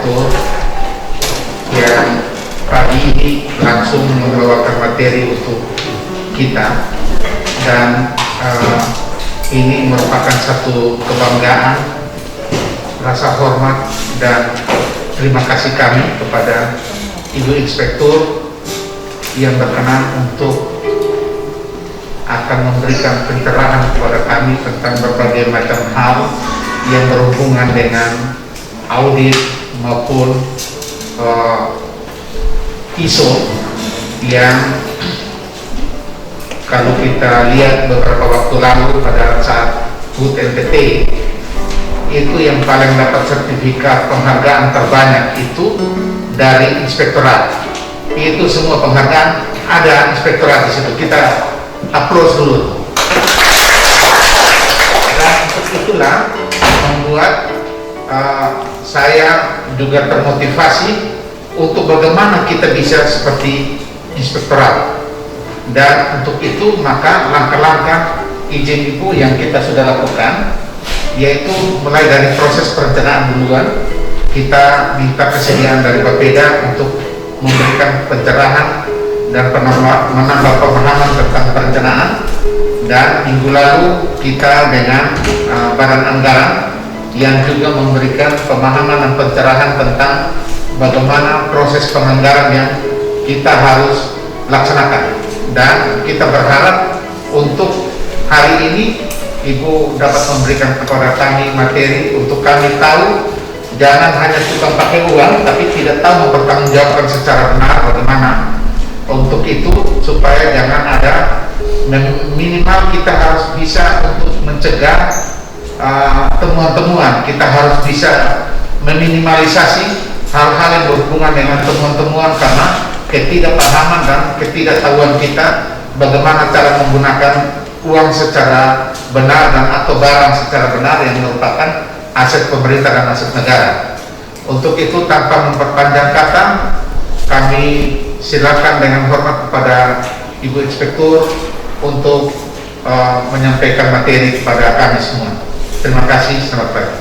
Inspektur yang pagi ini langsung membawakan materi untuk kita, dan ini merupakan satu kebanggaan, rasa hormat dan terima kasih kami kepada Ibu Inspektur yang berkenan untuk akan memberikan pencerahan kepada kami tentang berbagai macam hal yang berhubungan dengan audit maupun ISO yang kalau kita lihat beberapa waktu lalu pada saat HUT NTT itu yang paling dapat sertifikat penghargaan terbanyak itu dari inspektorat. Itu semua penghargaan ada inspektorat di situ. Kita applause dulu. Dan untuk itulah membuat saya juga termotivasi untuk bagaimana kita bisa seperti inspektorat. Dan untuk itu maka langkah-langkah izin ibu yang kita sudah lakukan, yaitu mulai dari proses perencanaan duluan. Kita minta kesediaan dari Bapeda untuk memberikan pencerahan dan menambah pemahaman tentang perencanaan. Dan minggu lalu kita dengan Badan Anggaran yang juga memberikan pemahaman dan pencerahan tentang bagaimana proses penganggaran yang kita harus laksanakan. Dan kita berharap untuk hari ini Ibu dapat memberikan kepada kami materi untuk kami tahu, jangan hanya tukang pakai uang tapi tidak tahu mempertanggungjawabkan secara benar bagaimana. Untuk itu supaya jangan ada, minimal kita harus bisa untuk mencegah temuan-temuan. Kita harus bisa meminimalisasi hal-hal yang berhubungan dengan temuan-temuan karena ketidakpahaman dan ketidaktahuan kita bagaimana cara menggunakan uang secara benar dan atau barang secara benar yang merupakan aset pemerintah dan aset negara. Untuk itu tanpa memperpanjang kata, kami silakan dengan hormat kepada Ibu Inspektur untuk menyampaikan materi kepada kami semua. Terima kasih, selamat pagi.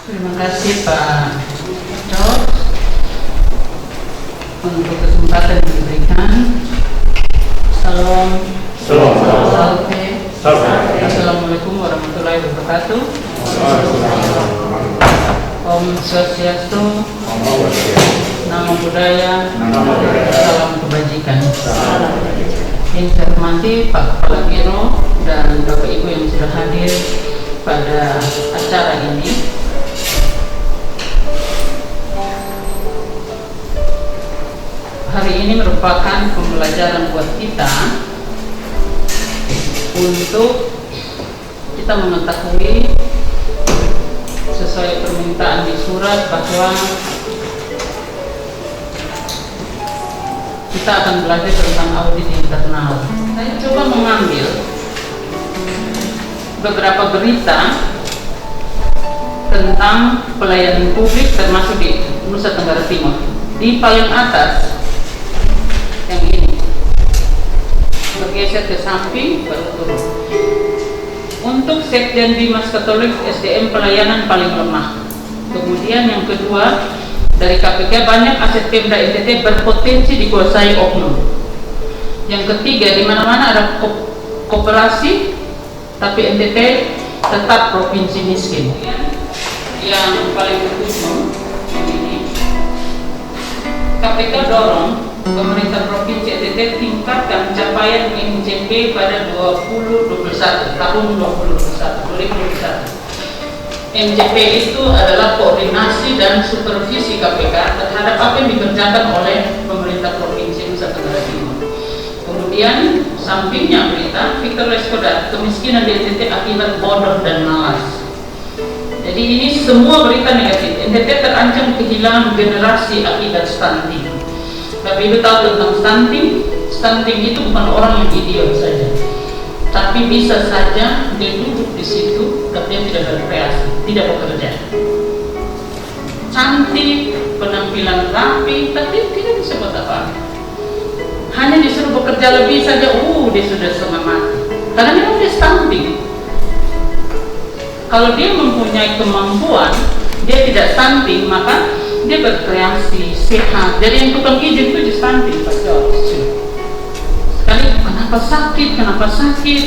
Terima kasih Pak George untuk kesempatan yang diberikan. Salam. Assalamualaikum warahmatullahi wabarakatuh. Om Swastiastu, Namo Buddhaya, salam kebajikan. Yang saya hormati Pak Kepala Biro dan Bapak Ibu yang sudah hadir pada acara ini. Hari ini merupakan pembelajaran buat kita untuk kita mengetahui sesuai permintaan di surat bahwa kita akan belajar tentang audit internal. Saya coba mengambil beberapa berita tentang pelayanan publik termasuk di Nusa Tenggara Timur. Di paling atas yang ini, bergeser ke samping baru turun. Untuk Sekjen Bimas Katolik SDM pelayanan paling lemah. Kemudian yang kedua, dari KPK banyak aset Pemda NTT berpotensi dikuasai oknum. Yang ketiga, di mana-mana ada koperasi tapi NTT tetap provinsi miskin. Yang paling utama ini, KPK dorong pemerintah provinsi NTT tingkatkan capaian MJP pada 2021 tahun 2021. MJP itu adalah koordinasi dan supervisi KPK terhadap apa yang dikerjakan oleh pemerintah provinsi Nusa Tenggara Timur. Kemudian sampingnya berita Victor Leskodat, kemiskinan di NTT akibat bodoh dan malas. Jadi ini semua berita negatif. NTT terancam kehilangan generasi akibat stunting. Tapi Ibu tahu tentang stunting? Stunting itu bukan orang yang idiot saja, tapi bisa saja dia duduk di situ tapi dia tidak berkreasi, tidak bekerja. Cantik, penampilan rapi, tapi tidak bisa buat apa. Hanya disuruh bekerja lebih saja, dia sudah setengah mati. Karena memang dia stunting. Kalau dia mempunyai kemampuan, dia tidak stunting, maka dia berkreasi, sehat. Jadi yang tukang izin itu stunting, Pak George. Sekali, kenapa sakit?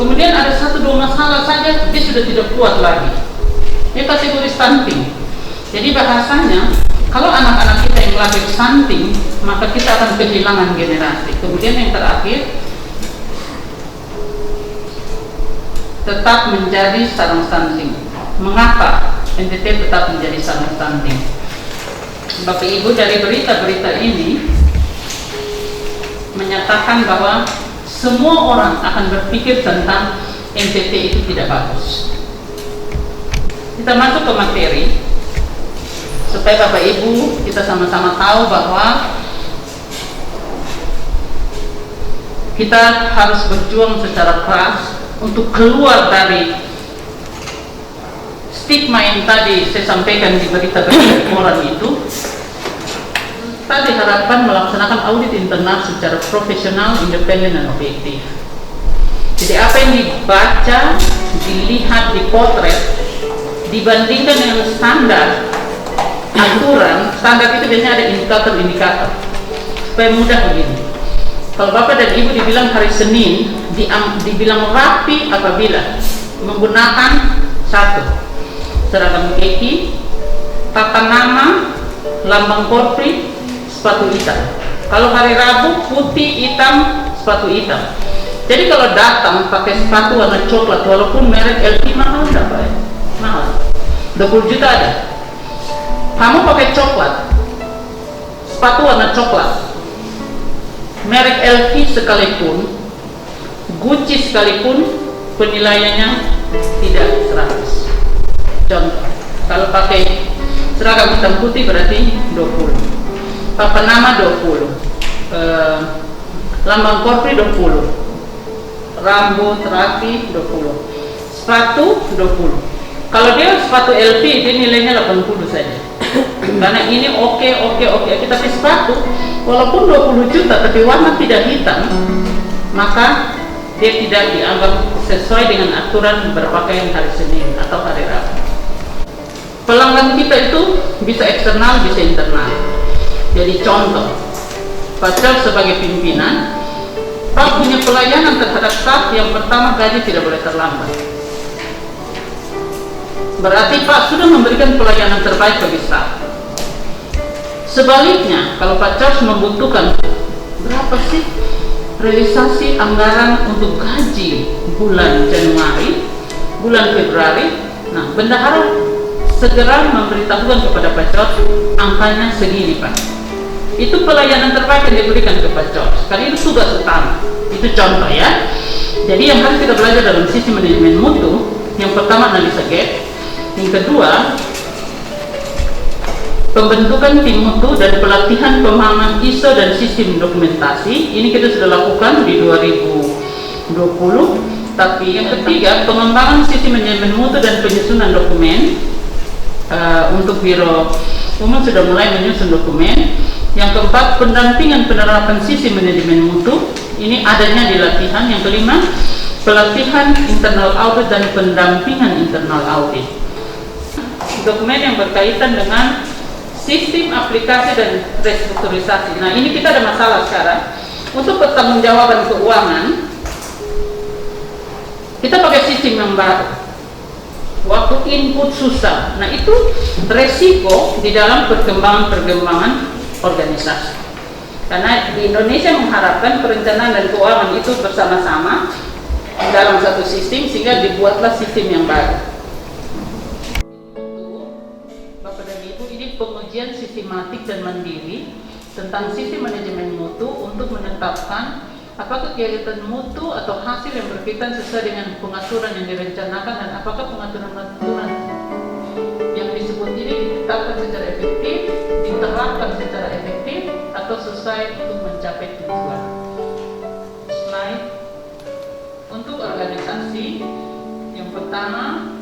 Kemudian ada 1-2 masalah saja, dia sudah tidak kuat lagi. Dia kategori stunting. Jadi bahasanya, kalau anak-anak kita yang lahir stunting, maka kita akan kehilangan generasi. Kemudian yang terakhir, tetap menjadi sarang stunting. Mengapa NTT tetap menjadi sarang stunting? Bapak Ibu, dari berita-berita ini menyatakan bahwa semua orang akan berpikir tentang NTT itu tidak bagus. Kita masuk ke materi supaya Bapak Ibu kita sama-sama tahu bahwa kita harus berjuang secara keras untuk keluar dari stigma yang tadi saya sampaikan di berita-berita koran itu. Kita diharapkan melaksanakan audit internal secara profesional, independen, dan objektif. Jadi apa yang dibaca, dilihat, dipotret, dibandingkan dengan standar aturan. Standar itu biasanya ada indikator-indikator supaya mudah begini. Kalau Bapak dan Ibu dibilang hari Senin, dibilang rapi apabila menggunakan 1. seragam kaki, tata nama, lambang Polri, sepatu hitam. Kalau hari Rabu putih, hitam, sepatu hitam. Jadi kalau datang pakai sepatu warna coklat, walaupun merek LV mahal, berapa ya? Mahal, 20 juta ada. Kamu pakai coklat, sepatu warna coklat, merek LV sekalipun, Gucci sekalipun, penilaiannya tidak 100. Contoh, kalau pakai seragam hitam putih berarti 20. Papan nama 20, lambang Polri 20, rambut rapi 20, sepatu 20. Kalau dia sepatu LV dia nilainya 80 saja. Karena ini oke. Tapi sepatu walaupun 20 juta tapi warna tidak hitam, maka dia tidak dianggap sesuai dengan aturan berpakaian hari Senin atau hari Rabu. Pelanggan kita itu bisa eksternal, bisa internal. Jadi contoh, Pak Charles sebagai pimpinan, Pak punya pelayanan terhadap staf. Yang pertama, gaji tidak boleh terlambat. Berarti Pak sudah memberikan pelayanan terbaik bagi staf. Sebaliknya, kalau Pak Charles membutuhkan berapa sih realisasi anggaran untuk gaji bulan Januari, bulan Februari, nah bendahara segera memberitahukan kepada Pak Charles angkanya segini Pak. Itu pelayanan terbaik yang diberikan ke Pak Charles. Karena itu tugas utama. Itu contoh ya. Jadi yang harus kita belajar dalam sistem manajemen mutu, yang pertama analisa gap, yang kedua pembentukan tim mutu dan pelatihan pemahaman ISO dan sistem dokumentasi. Ini kita sudah lakukan di 2020. Tapi yang ketiga, pengembangan sistem manajemen mutu dan penyusunan dokumen. Untuk Biro Umum sudah mulai menyusun dokumen. Yang keempat, pendampingan penerapan sistem manajemen mutu. Ini adanya di latihan. Yang kelima, pelatihan internal audit dan pendampingan internal audit. Dokumen yang berkaitan dengan sistem aplikasi dan restrukturisasi. Nah, ini kita ada masalah sekarang. Untuk pertanggungjawaban keuangan, kita pakai sistem yang baru. Waktu input susah. Nah, itu resiko di dalam perkembangan organisasi. Karena di Indonesia mengharapkan perencanaan dan keuangan itu bersama-sama dalam satu sistem, sehingga dibuatlah sistem yang baru. Bapak dan Ibu, ini pengujian sistematik dan mandiri tentang sistem manajemen mutu untuk menetapkan apakah kegiatan mutu atau hasil yang berkaitan sesuai dengan pengaturan yang direncanakan, dan apakah pengaturan-pengaturan yang disebut ini ditetapkan secara efektif, diterapkan secara efektif, atau sesuai untuk mencapai tujuan. Slide. Untuk organisasi, yang pertama,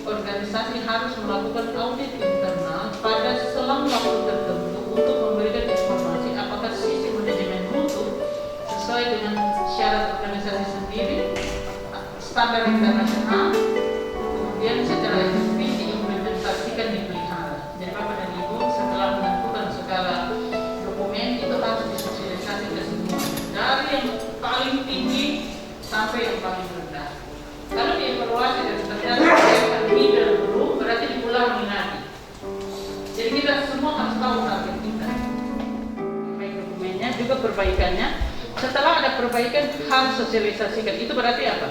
organisasi harus melakukan audit internal pada selang waktu tertentu untuk memberikan informasi apakah sistem manajemen mutu sesuai dengan syarat organisasi sendiri, standar internasional, yang paling tinggi sampai yang paling rendah. Kalau dievaluasi dan ternyata yang middle dulu, berarti diulangi lagi. Jadi kita semua harus tahu target kita. Baik dokumennya juga perbaikannya. Setelah ada perbaikan harus sosialisasikan. Itu berarti apa?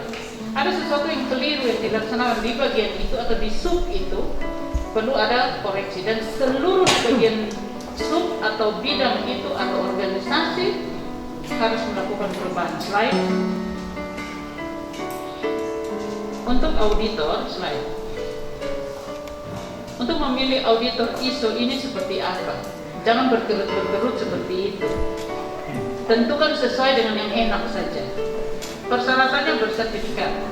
Ada sesuatu yang keliru yang dilaksanakan di bagian itu atau di sub itu, perlu ada koreksi, dan seluruh bagian sub atau bidang itu atau organisasi harus melakukan perubahan. Slide. Untuk auditor, slide. Untuk memilih auditor ISO ini seperti apa? Jangan berkerut-kerut seperti itu. Tentukan sesuai dengan yang enak saja. Persyaratannya bersertifikat.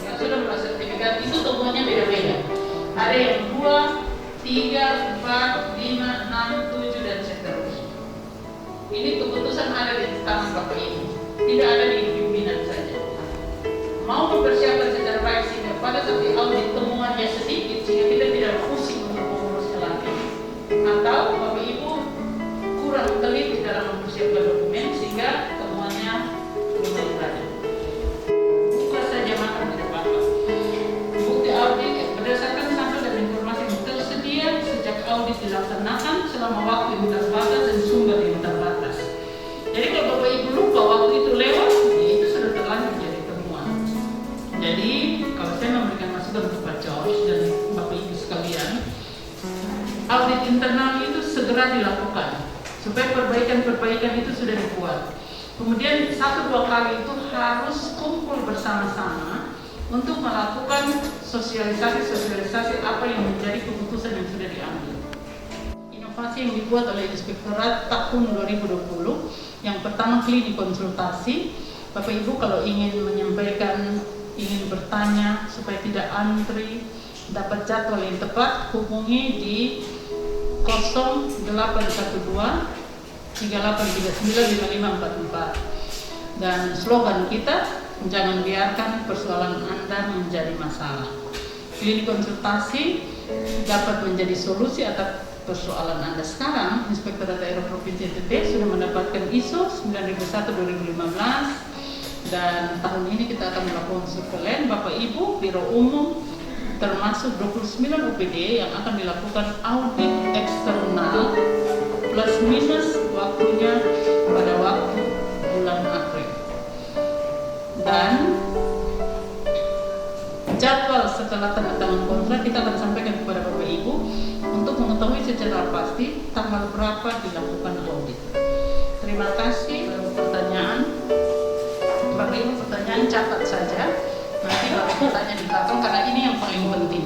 Yang sudah bersertifikat itu tokohnya beda-beda. Ada yang 2, 3, 4, 5, 6, 7 dan seterusnya. Ini keputusan ada di tangan Bapak Ibu, tidak ada di pimpinan saja. Mau mempersiapkan secara baik sehingga pada saat di audit temuannya sedikit sehingga kita tidak pusing untuk mengurusnya lagi. Atau Bapak Ibu kurang teliti dalam mempersiapkan dokumen sehingga temuannya lumayan banyak. Buka saja mata tidak apa-apa. Bukti audit berdasarkan sampel dan informasi yang tersedia sejak audit dilaksanakan selama waktu yang terbatas dan sumber yang terbatas. Jadi kalau Bapak Ibu lupa waktu itu lewat, ya itu sudah terlanjur jadi temuan. Jadi kalau saya memberikan masukan untuk Pak George dan Bapak Ibu sekalian, audit internal itu segera dilakukan supaya perbaikan-perbaikan itu sudah dibuat. Kemudian 1-2 kali itu harus kumpul bersama-sama untuk melakukan sosialisasi apa yang menjadi keputusan yang sudah diambil. Inovasi yang dibuat oleh Inspektorat tahun 2020, yang pertama klinik konsultasi. Bapak Ibu kalau ingin menyampaikan, ingin bertanya supaya tidak antri, dapat jadwal yang tepat, hubungi di 0812 3839 5544. Dan slogan kita, jangan biarkan persoalan Anda menjadi masalah. Klinik konsultasi dapat menjadi solusi atas persoalan Anda. Sekarang Inspektorat Daerah Provinsi NTT sudah mendapatkan ISO 9001-2015 dan tahun ini kita akan melakukan surveillance Bapak Ibu, Biro Umum termasuk 29 OPD yang akan dilakukan audit eksternal plus minus waktunya pada waktu bulan April. Dan jadwal setelah tanda tangan kontrak kita akan sampaikan kepada Bapak Ibu untuk mengetahui secara pasti tanggal berapa dilakukan audit. Terima kasih. Pertanyaan, Bapak Ibu pertanyaan catat saja. Nanti baru bertanya di belakang karena ini yang paling penting.